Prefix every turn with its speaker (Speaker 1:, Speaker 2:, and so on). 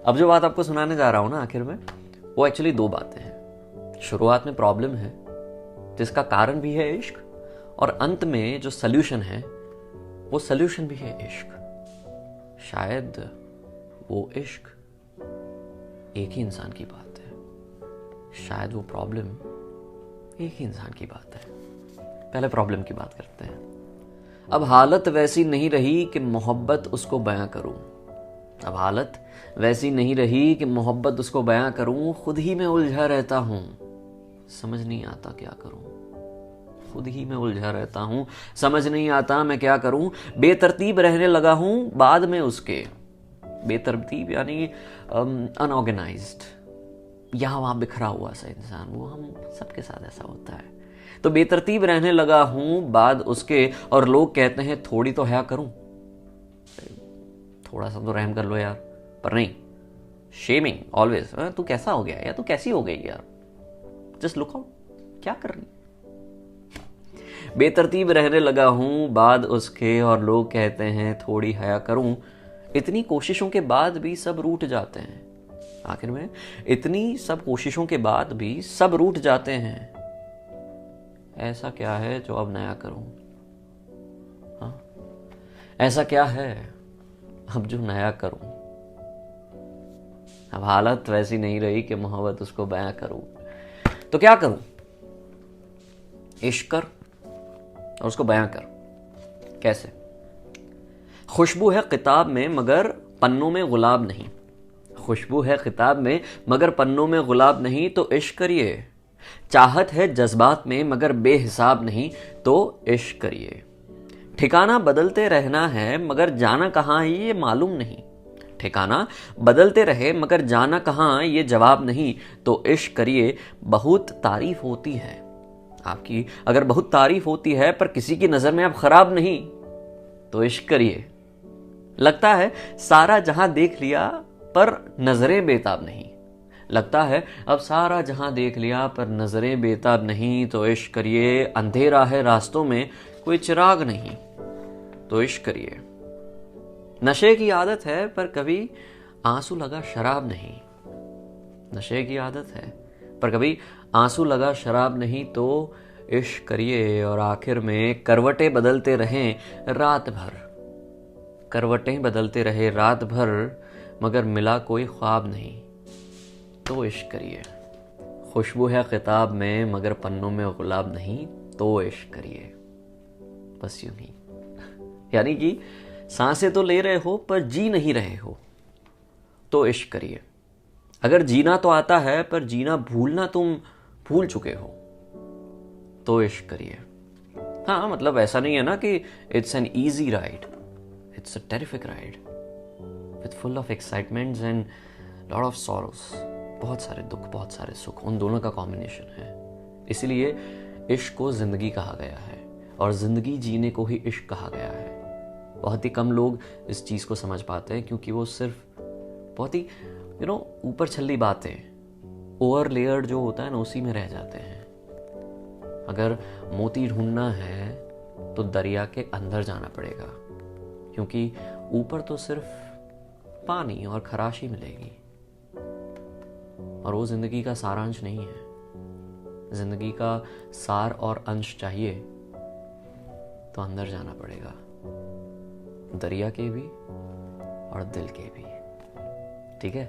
Speaker 1: अब जो बात आपको सुनाने जा रहा हूं ना आखिर में, वो एक्चुअली दो बातें हैं। शुरुआत में प्रॉब्लम है जिसका कारण भी है इश्क, और अंत में जो सल्यूशन है वो सल्यूशन भी है इश्क। शायद वो इश्क एक ही इंसान की बात है, शायद वो प्रॉब्लम एक ही इंसान की बात है। पहले प्रॉब्लम की बात करते हैं। अब हालत वैसी नहीं रही कि मोहब्बत उसको बयां करूं। अब हालत वैसी नहीं रही कि मोहब्बत उसको बयां करूं। खुद ही में उलझा रहता हूं, समझ नहीं आता क्या करूं। खुद ही में उलझा रहता हूं, समझ नहीं आता मैं क्या करूं। बेतरतीब रहने लगा हूं बाद में उसके। बेतरतीब यानी अनऑर्गेनाइज्ड, यहां वहां बिखरा हुआ सा इंसान, वो हम सबके साथ ऐसा होता है। तो बेतरतीब रहने लगा हूं बाद उसके, और लोग कहते हैं थोड़ी तो हया करूं, थोड़ा सा तो रहम कर लो यार। पर नहीं, शेमिंग ऑलवेज, तू कैसा हो गया या तू कैसी हो गई यार, जस्ट लुक आउट, क्या कर रही। बेतरतीब रहने लगा हूं बाद उसके, और लोग कहते हैं थोड़ी हया करूं। इतनी कोशिशों के बाद भी सब रूठ जाते हैं। आखिर में इतनी सब कोशिशों के बाद भी सब रूठ जाते हैं। ऐसा क्या है जो अब नया करूं? हाँ, ऐसा क्या है अब जो नया करूं? अब हालत वैसी नहीं रही कि मोहब्बत उसको बयां करूं, तो क्या करूं? इश्क कर और उसको बयां कर। कैसे? खुशबू है किताब में मगर पन्नों में गुलाब नहीं। खुशबू है किताब में मगर पन्नों में गुलाब नहीं, तो इश्क करिए। चाहत है जज्बात में मगर बेहिसाब नहीं, तो इश्क करिए। ठिकाना बदलते रहना है मगर जाना कहाँ है ये मालूम नहीं। ठिकाना बदलते रहे मगर जाना कहाँ ये जवाब नहीं, तो इश्क करिए। बहुत तारीफ होती है आपकी, अगर बहुत तारीफ होती है पर किसी की नजर में आप खराब नहीं, तो इश्क करिए। लगता है सारा जहां देख लिया पर नजरें बेताब नहीं। लगता है अब सारा जहां देख लिया पर नजरें बेताब नहीं, तो इश्क करिए। अंधेरा है रास्तों में कोई चिराग नहीं, तो इश्क करिए। नशे की आदत है पर कभी आंसू लगा शराब नहीं। नशे की आदत है पर कभी आंसू लगा शराब नहीं, तो इश्क करिए। और आखिर में करवटें बदलते रहें रात भर। करवटें बदलते रहे रात भर मगर मिला कोई ख्वाब नहीं, तो इश्क करिए। खुशबू है किताब में मगर पन्नों में गुलाब नहीं, तो इश्क करिए। बस यूं ही, यानी कि सांसें तो ले रहे हो पर जी नहीं रहे हो, तो इश्क करिए। अगर जीना तो आता है पर जीना भूलना तुम भूल चुके हो, तो इश्क करिए। हाँ, मतलब ऐसा नहीं है ना कि it's an easy ride, it's a terrific ride with full of excitements and lot of sorrows. बहुत सारे दुख, बहुत सारे सुख, उन दोनों का कॉम्बिनेशन है। इसीलिए इश्क को जिंदगी कहा गया है, और जिंदगी जीने को ही इश्क कहा गया है। बहुत ही कम लोग इस चीज़ को समझ पाते हैं, क्योंकि वो सिर्फ बहुत ही ऊपर छल्ली बातें, ओवर लेयर्ड जो होता है ना, उसी में रह जाते हैं। अगर मोती ढूंढना है तो दरिया के अंदर जाना पड़ेगा, क्योंकि ऊपर तो सिर्फ पानी और खराशी मिलेगी, और वो जिंदगी का सारांश नहीं है। जिंदगी का सार और अंश चाहिए तो अंदर जाना पड़ेगा, दरिया के भी और दिल के भी। ठीक है?